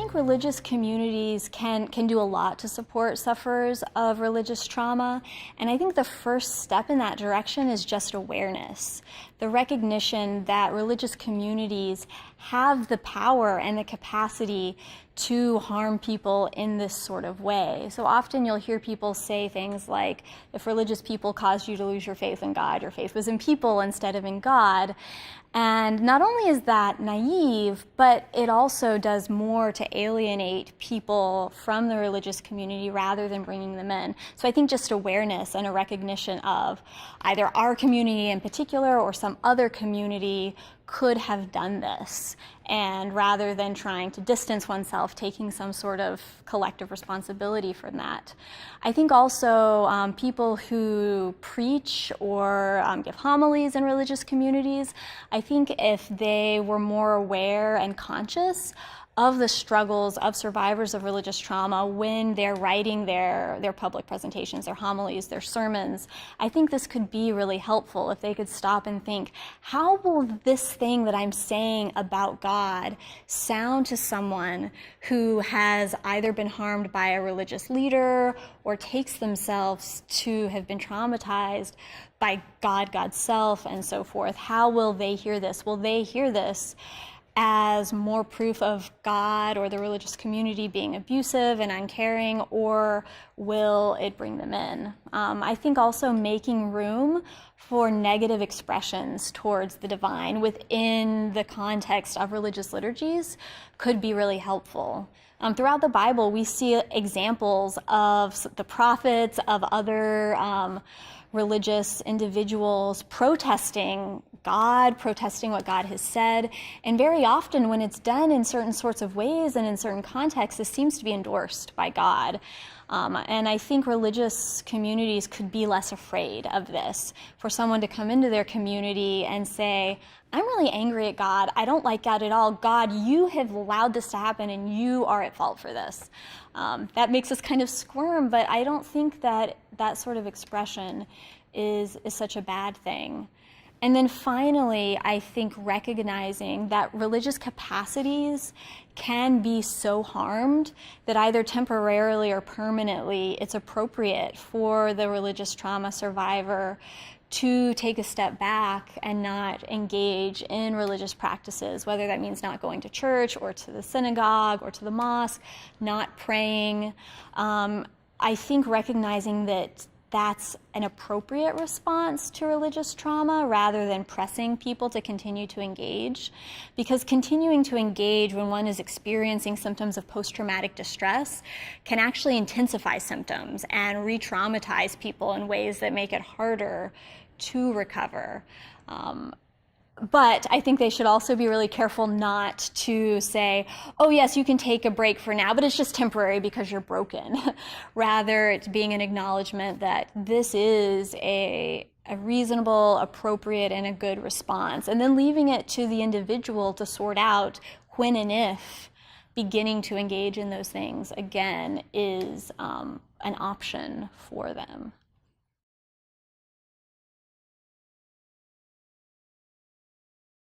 think religious communities can do a lot to support sufferers of religious trauma, and I think the first step in that direction is just awareness. The recognition that religious communities have the power and the capacity to harm people in this sort of way. So often you'll hear people say things like, if religious people caused you to lose your faith in God, your faith was in people instead of in God. And not only is that naive, but it also does more to alienate people from the religious community rather than bringing them in. So I think just awareness and a recognition of either our community in particular or some other community could have done this. And rather than trying to distance oneself, taking some sort of collective responsibility for that. I think also people who preach or give homilies in religious communities, I think if they were more aware and conscious of the struggles of survivors of religious trauma when they're writing their public presentations, their homilies, their sermons, I think this could be really helpful if they could stop and think, how will this thing that I'm saying about God sound to someone who has either been harmed by a religious leader or takes themselves to have been traumatized by God, God's self, and so forth? How will they hear this? Will they hear this as more proof of God or the religious community being abusive and uncaring, or will it bring them in? I think also making room for negative expressions towards the divine within the context of religious liturgies could be really helpful. Throughout the Bible, we see examples of the prophets, of other religious individuals protesting God, protesting what God has said. And very often when it's done in certain sorts of ways and in certain contexts, this seems to be endorsed by God. And I think religious communities could be less afraid of this. For someone to come into their community and say, I'm really angry at God, I don't like God at all. God, you have allowed this to happen and you are at fault for this. That makes us kind of squirm, but I don't think that that sort of expression is such a bad thing. And then finally, I think recognizing that religious capacities can be so harmed that either temporarily or permanently it's appropriate for the religious trauma survivor to take a step back and not engage in religious practices, whether that means not going to church or to the synagogue or to the mosque, not praying. I think recognizing that that's an appropriate response to religious trauma rather than pressing people to continue to engage. Because continuing to engage when one is experiencing symptoms of post-traumatic distress can actually intensify symptoms and re-traumatize people in ways that make it harder to recover. But I think they should also be really careful not to say, oh yes, you can take a break for now, but it's just temporary because you're broken. Rather, it's being an acknowledgement that this is a reasonable, appropriate, and a good response. And then leaving it to the individual to sort out when and if beginning to engage in those things, again, is an option for them.